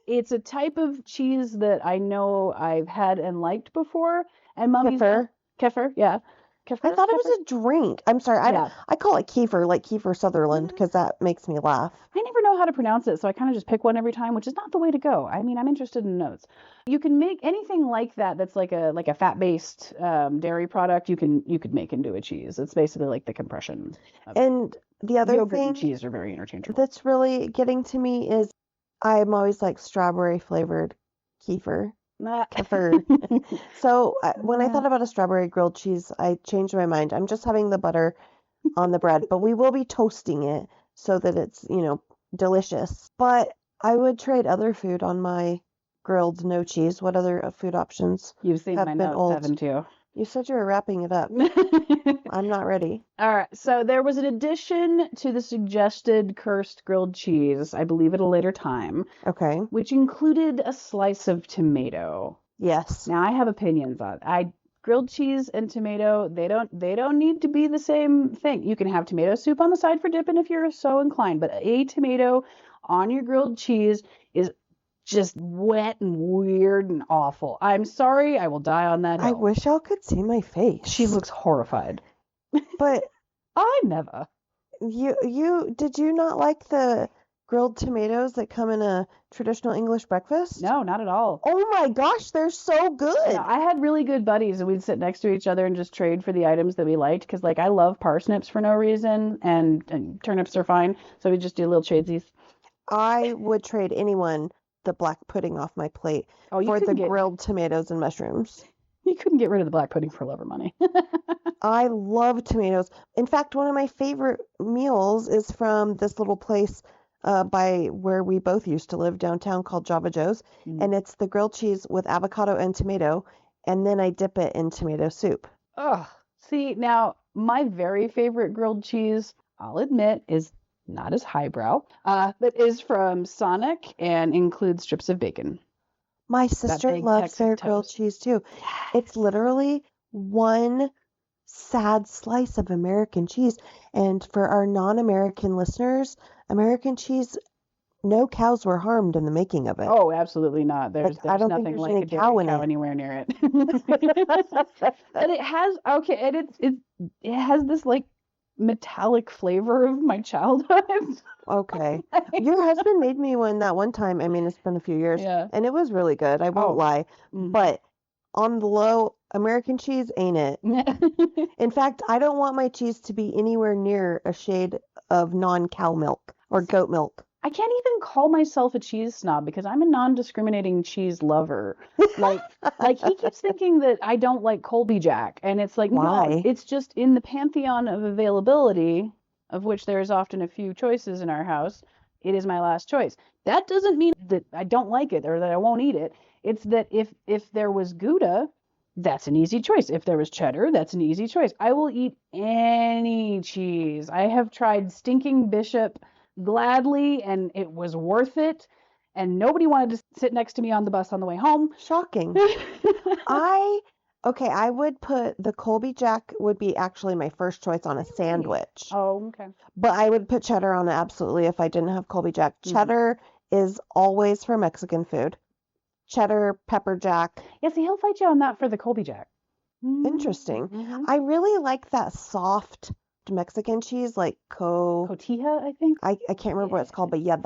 It's a type of cheese that I know I've had and liked before. And mummy's kefir, yeah. Kefir, I thought it was a drink. I'm sorry. I call it kefir, like Kiefer Sutherland, because that makes me laugh. I never know how to pronounce it, so I kind of just pick one every time, which is not the way to go. I mean, I'm interested in notes. You can make anything like that that's like a fat-based dairy product. You could make into a cheese. It's basically like the compression. And the other yogurt thing and cheese are very interchangeable. That's really getting to me is I'm always like strawberry flavored kefir. Kefir. So when I thought about a strawberry grilled cheese, I changed my mind. I'm just having the butter on the bread, but we will be toasting it so that it's, delicious. But I would trade other food on my grilled no cheese. What other food options? You've seen my notes, haven't you? You said you were wrapping it up. I'm not ready. All right. So there was an addition to the suggested cursed grilled cheese, I believe at a later time. Okay. Which included a slice of tomato. Yes. Now I have opinions on it. Grilled cheese and tomato, they don't need to be the same thing. You can have tomato soup on the side for dipping if you're so inclined, but a tomato on your grilled cheese is just wet and weird and awful. I'm sorry, I will die on that hill. I wish y'all could see my face. She looks horrified. But I never. Did you not like the grilled tomatoes that come in a traditional English breakfast? No, not at all. Oh my gosh, they're so good. Yeah, I had really good buddies and we'd sit next to each other and just trade for the items that we liked because I love parsnips for no reason and turnips are fine. So we just do little tradesies. I would trade anyone the black pudding off my plate for the grilled tomatoes and mushrooms. You couldn't get rid of the black pudding for love or money. I love tomatoes. In fact, one of my favorite meals is from this little place by where we both used to live downtown called Java Joe's. And it's the grilled cheese with avocado and tomato. And then I dip it in tomato soup. Oh, see, now my very favorite grilled cheese, I'll admit, is not as highbrow, but is from Sonic and includes strips of bacon. My sister loves their grilled cheese too. It's literally one sad slice of American cheese. And for our non-American listeners, American cheese, no cows were harmed in the making of it. Oh, absolutely not. There's I don't nothing think there's like any a dairy cow in cow it. anywhere near it. But it has it has this like metallic flavor of my childhood. Okay. Your husband made me one that one time. I mean, it's been a few years. Yeah. And it was really good. I won't lie. But on the low, American cheese ain't it. In fact, I don't want my cheese to be anywhere near a shade of non-cow milk or goat milk. I can't even call myself a cheese snob because I'm a non-discriminating cheese lover. Like he keeps thinking that I don't like Colby Jack, and it's like, why? No, it's just in the pantheon of availability, of which there is often a few choices in our house. it is my last choice. That doesn't mean that I don't like it or that I won't eat it. It's that if there was Gouda, that's an easy choice. If there was cheddar, that's an easy choice. I will eat any cheese. I have tried stinking Bishop gladly, and it was worth it. And nobody wanted to sit next to me on the bus on the way home. Shocking. I would put the Colby Jack would be actually my first choice on a sandwich. Oh, okay. But I would put cheddar on it absolutely if I didn't have Colby Jack. Cheddar is always for Mexican food. Cheddar, pepper jack. Yeah, see, he'll fight you on that for the Colby Jack. Interesting. Mm-hmm. I really like that soft Mexican cheese, like Cotija, I think. I can't remember what it's called, but yeah,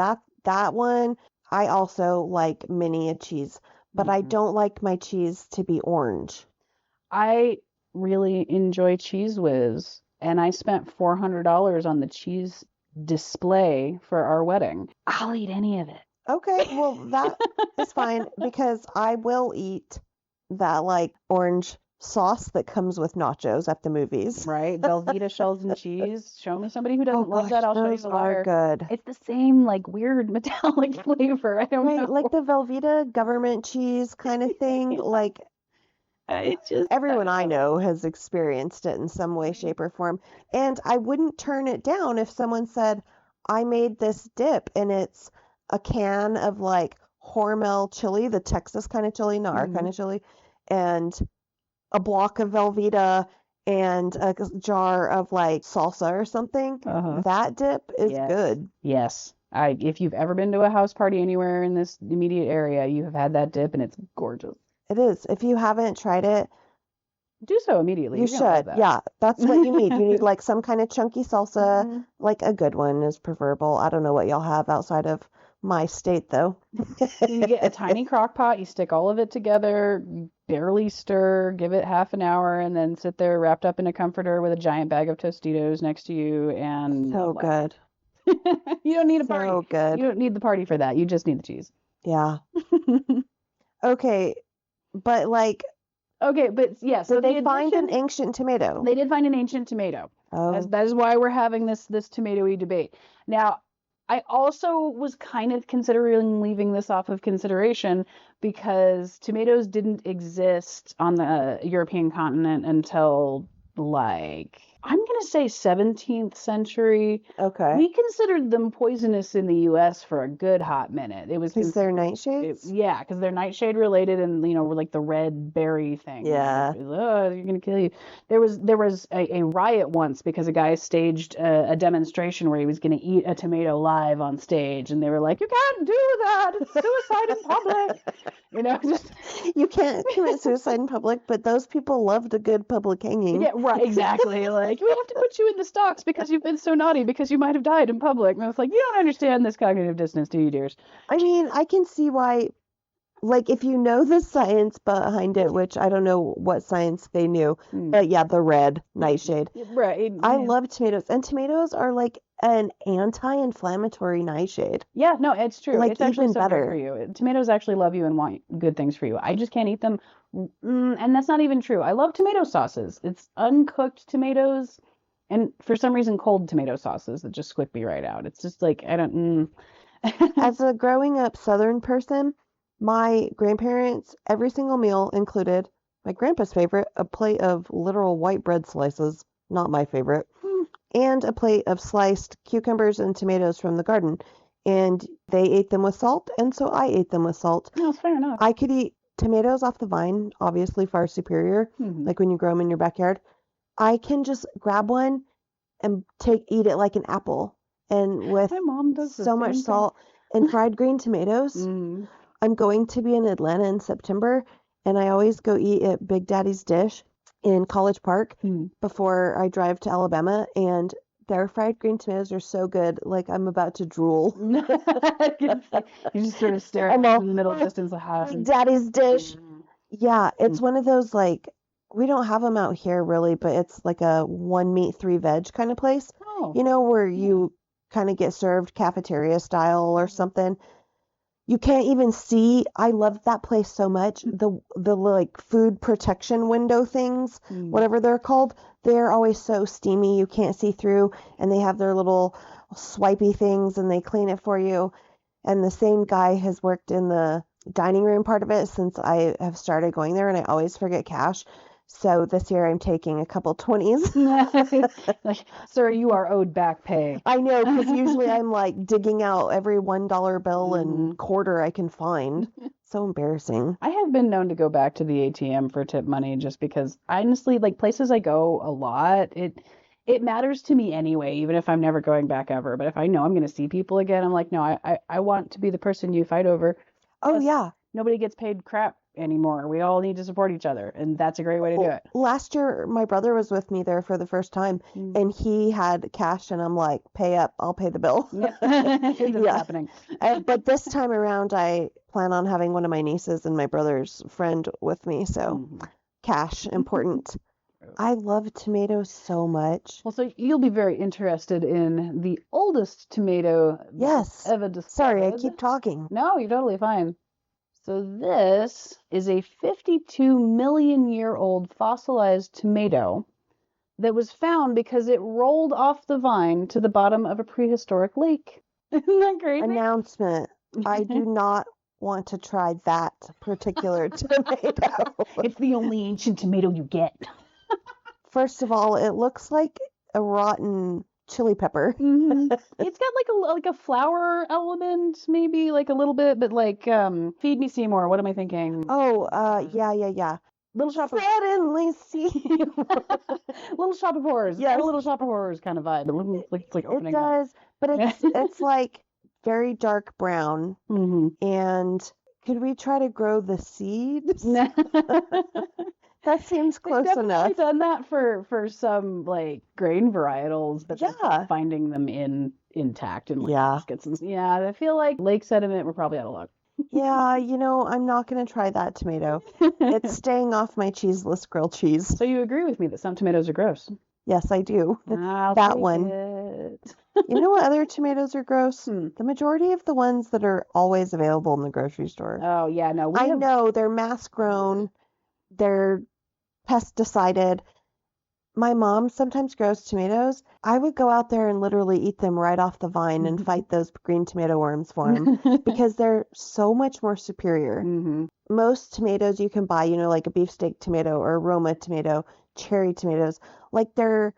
that one. I also like mini cheese, but I don't like my cheese to be orange. I really enjoy Cheese Whiz, and I spent $400 on the cheese display for our wedding. I'll eat any of it. Okay, well, that is fine because I will eat that like orange sauce that comes with nachos at the movies. Right? Velveeta shells and cheese. Show me somebody who doesn't love that. I'll show you the liar. Good. It's the same like weird metallic flavor. I don't know. Like the Velveeta government cheese kind of thing. Like it's just everyone I know has experienced it in some way, shape, or form. And I wouldn't turn it down if someone said, I made this dip and it's a can of like Hormel chili, the Texas kind of chili, not our kind of chili, and a block of Velveeta and a jar of like salsa or something. That dip is good. Yes. If you've ever been to a house party anywhere in this immediate area, you have had that dip and it's gorgeous. It is. If you haven't tried it, do so immediately. You should. Yeah, that's what you need. You need like some kind of chunky salsa, like a good one is preferable. I don't know what y'all have outside of my state though. You get a tiny crock pot, you stick all of it together, barely stir, give it half an hour, and then sit there wrapped up in a comforter with a giant bag of Tostitos next to you. And so good. You don't need a party. So good. You don't need the party for that. You just need the cheese. Yeah. Okay. But like. Okay, but yeah. So did they find an ancient tomato? They did find an ancient tomato. Oh. That is why we're having this tomato-y debate. Now, I also was kind of considering leaving this off of consideration because tomatoes didn't exist on the European continent until like, I'm going to say 17th century. Okay. We considered them poisonous in the U.S. for a good hot minute. It was because they're nightshades? Yeah, because they're nightshade related and, were like the red berry thing. Yeah. Oh, you're going to kill you. There was a riot once because a guy staged a demonstration where he was going to eat a tomato live on stage. And they were like, you can't do that. It's suicide in public. You can't commit suicide in public, but those people loved a good public hanging. Yeah, right, exactly. Like, we have to put you in the stocks because you've been so naughty because you might have died in public. And I was like, you don't understand this cognitive dissonance, do you, dears? I mean, I can see why, like, if you know the science behind it, which I don't know what science they knew, but yeah, the red nightshade. Right. I love tomatoes, and tomatoes are like an anti-inflammatory nightshade. Yeah, no, it's true. Like, it's actually even so better good for you. Tomatoes actually love you and want good things for you. I just can't eat them. And that's not even true. I love tomato sauces. It's uncooked tomatoes and for some reason cold tomato sauces that just squid me right out. It's just like, I don't. As a growing up Southern person, my grandparents, every single meal included my grandpa's favorite, a plate of literal white bread slices, not my favorite, and a plate of sliced cucumbers and tomatoes from the garden. And they ate them with salt, and so I ate them with salt. No, fair enough. I could eat tomatoes off the vine, obviously far superior, like when you grow them in your backyard. I can just grab one and eat it like an apple, and with My mom does the so same much thing. salt and fried green tomatoes. I'm going to be in Atlanta in September, and I always go eat at Big Daddy's Dish in College Park before I drive to Alabama, and their fried green tomatoes are so good, like I'm about to drool. You just sort of stare at them in the middle distance like how. Big Daddy's Dish. Yeah, it's one of those, like, we don't have them out here really, but it's like a 1 meat 3 veg kind of place. Oh. Where you kind of get served cafeteria style or something. You can't even see. I love that place so much. The like food protection window things, whatever they're called, they're always so steamy you can't see through, and they have their little swipey things and they clean it for you. And the same guy has worked in the dining room part of it since I have started going there, and I always forget cash. So this year I'm taking a couple 20s. Like, sir, you are owed back pay. I know, because usually I'm like digging out every $1 bill and quarter I can find. So embarrassing. I have been known to go back to the ATM for tip money just because honestly, like places I go a lot, it matters to me anyway, even if I'm never going back ever. But if I know I'm going to see people again, I'm like, no, I want to be the person you fight over. Oh, Plus, yeah. nobody gets paid crap anymore. We all need to support each other, and that's a great way to do it. Last year, my brother was with me there for the first time, and he had cash, and I'm like, pay up, I'll pay the bill. It's happening. But this time around, I plan on having one of my nieces and my brother's friend with me, so cash, important. I love tomatoes so much. Well, so you'll be very interested in the oldest tomato ever discovered. Sorry, I keep talking. No, you're totally fine. So this is a 52 million year old fossilized tomato that was found because it rolled off the vine to the bottom of a prehistoric lake. Isn't that crazy? Announcement. I do not want to try that particular tomato. It's the only ancient tomato you get. First of all, it looks like a rotten chili pepper. It's got like a flower element, maybe like a little bit, but like Feed Me Seymour. What am I thinking? Oh, yeah. Little Shop of Suddenly see. Little Shop of Horrors. Yes. A Little Shop of Horrors kind of vibe. It's like opening. It does, but it's like very dark brown. And could we try to grow the seeds? That seems close enough. I've done that for some like grain varietals, but finding them intact in baskets and I feel like lake sediment, we're probably out of luck. Yeah, I'm not going to try that tomato. It's staying off my cheeseless grilled cheese. So you agree with me that some tomatoes are gross? Yes, I do. That one. You know what other tomatoes are gross? The majority of the ones that are always available in the grocery store. Oh, yeah, no. I know, they're mass grown. They're pesticided. My mom sometimes grows tomatoes. I would go out there and literally eat them right off the vine and fight those green tomato worms for them because they're so much more superior. Most tomatoes you can buy, like a beefsteak tomato or a Roma tomato, cherry tomatoes, like they're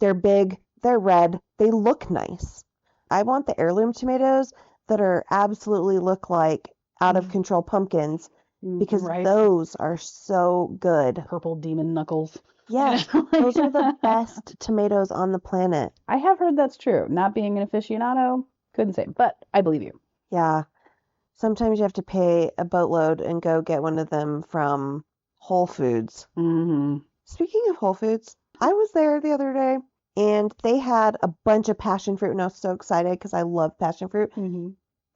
big, they're red, they look nice. I want the heirloom tomatoes that are absolutely look like out of control pumpkins. Because those are so good. Purple demon knuckles. Yes, those are the best tomatoes on the planet. I have heard that's true. Not being an aficionado, couldn't say, but I believe you. Yeah. Sometimes you have to pay a boatload and go get one of them from Whole Foods. Speaking of Whole Foods, I was there the other day and they had a bunch of passion fruit and I was so excited because I love passion fruit.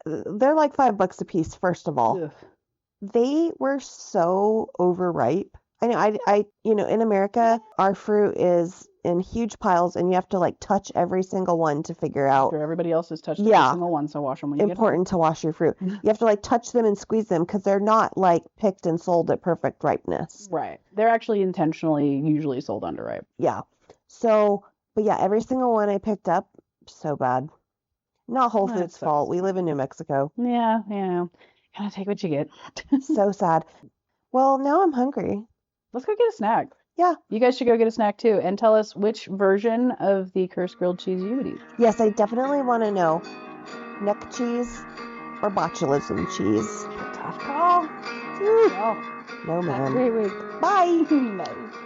They're like $5 a piece, first of all. Ugh. They were so overripe. I know, in America, our fruit is in huge piles and you have to like touch every single one to figure out. After everybody else has touched every single one, so wash them when you get home. Important to wash your fruit. You have to like touch them and squeeze them because they're not like picked and sold at perfect ripeness. Right. They're actually intentionally usually sold underripe. Yeah. So, but yeah, every single one I picked up, so bad. Not Whole Foods' fault. We live in New Mexico. Yeah. Gotta take what you get. So sad. Well, now I'm hungry. Let's go get a snack. Yeah. You guys should go get a snack too and tell us which version of the cursed grilled cheese you would eat. Yes, I definitely want to know neck cheese or botulism cheese. Tough call. No, man. Have a great week. Bye. Bye.